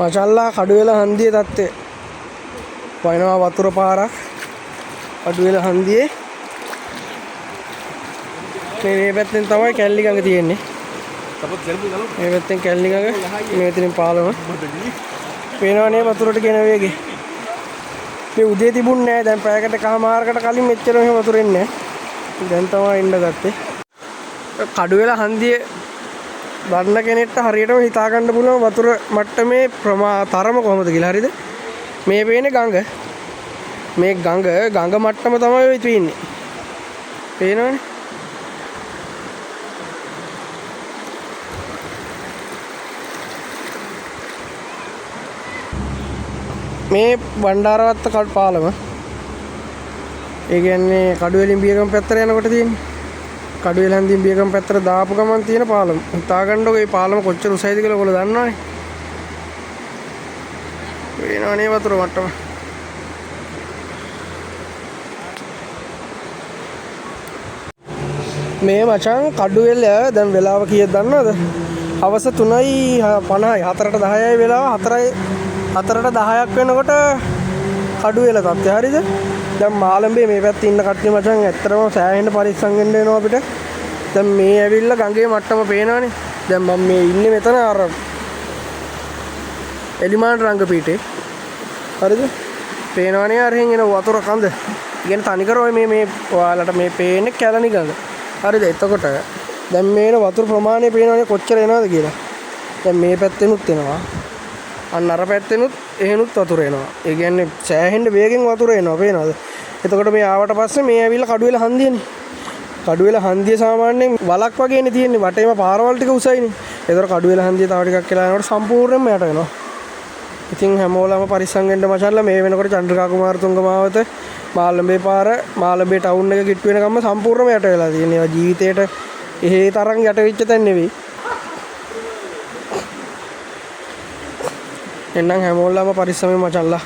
මචල්ලා කඩුවෙල හන්දියේ තත්ත්වය. වයින්නවා වතුර පාරක් කඩුවෙල හන්දියේ. මේ පැත්තෙන් තමයි කැලණි ගඟ තියෙන්නේ. මේ පැත්තෙන් කැලණි ගඟ, මේ පැත්තෙන් පාලම. පේනවනේ වතුරට ගෙන වේගේ. මේ උදේ තිබුණ නෑ. දැන් පැයකට කහමාරකට කලින් මෙච්චර මෙහෙම වතුර එන්නේ නෑ. දැන් තමයි ඉන්න ගත්තේ. කඩුවෙල හන්දියේ වන්න කෙනෙක්ට හරියටම හිතා ගන්න පුළුවන් වතුර මට්ටමේ තරම කොහොමද කියලා. හරිද? මේ පේන්නේ ගඟ. මේ ගඟ මට්ටම තමයි ඔය තියෙන්නේ. පේනවනේ? මේ බණ්ඩාරවත්ත පාලම. ඒ කියන්නේ කඩුවෙලින් බියගම පැත්තට යනකොට තියෙන්නේ. කඩුවෙල හන්දියෙන් බියගම පැත්තට දාපු ගමන් තියෙන පාලම. හිතා ගන්නකො මේ පාලම කොච්චර උසයිද කියලා ඔයගොල්ලෝ දන්නවනේ. වෙනවනේ වතුර මට්ටම. මේ මචං කඩුවෙල දැන් වෙලාව කීයද දන්නවද? හවස 3:50යි 4ට 10යි වෙලාව 4ට 10ක් වෙනකොට කඩුවෙල තත්ත්වය. හරිද? දැන් මාළඹේ මේ පැත්තේ ඉන්න කට්ටිය මචං ඇත්තටම සෑහෙන පරිස්සම් වෙන්න වෙනවා අපිට. දැන් මේ ඇවිල්ලා ගඟේ මට්ටම පේනවනේ. දැන් මම මේ ඉන්නේ මෙතන අර එලිමාන රංග පීඨේ. හරිද? පේනවනේ අරහෙන් එන වතුර කඳ. ඉගෙන තනිකර ඔය මේ ඔයාලට මේ පේන්නේ කැලණි ගඟ. හරිද? එතකොට දැන් මේන වතුර ප්‍රමාණය පේනවනේ කොච්චර එනවද කියලා. දැන් මේ පැත්තෙනුත් එනවා. අන්න අර පැත්තෙනුත් එහෙනුත් වතුර එනවා. ඒ කියන්නේ සෑහෙන්න වේගෙන් වතුර එනවා. පේනවද? එතකොට මේ ආවට පස්සේ මේ ඇවිල්ලා කඩුවෙල හන්දියනේ. කඩුවෙල හන්දිය සාමාන්‍යයෙන් වලක් වගේනේ තියෙන්නේ. වටේම පාරවල් ටික උසයිනේ. ඒතර කඩුවෙල හන්දිය තව ටිකක් කියලා යනකොට සම්පූර්ණයෙන්ම යට වෙනවා. ඉතින් හැමෝලම පරිස්සම් වෙන්න මචල්ලා. මේ වෙනකොට චන්ද්‍රිකා කුමාරතුංග මාවත මාළඹේ පාර මාළඹේ ටවුන් එක කිට්ටු වෙන ගම්ම සම්පූර්ණයෙන්ම යට වෙලා තියෙනවා. ඒවා ජීවිතේට එහෙ තරම් යට වෙච්ච තැන් නෙවෙයි. එන්නම් හැමෝලම පරිස්සමෙන් මචල්ලා.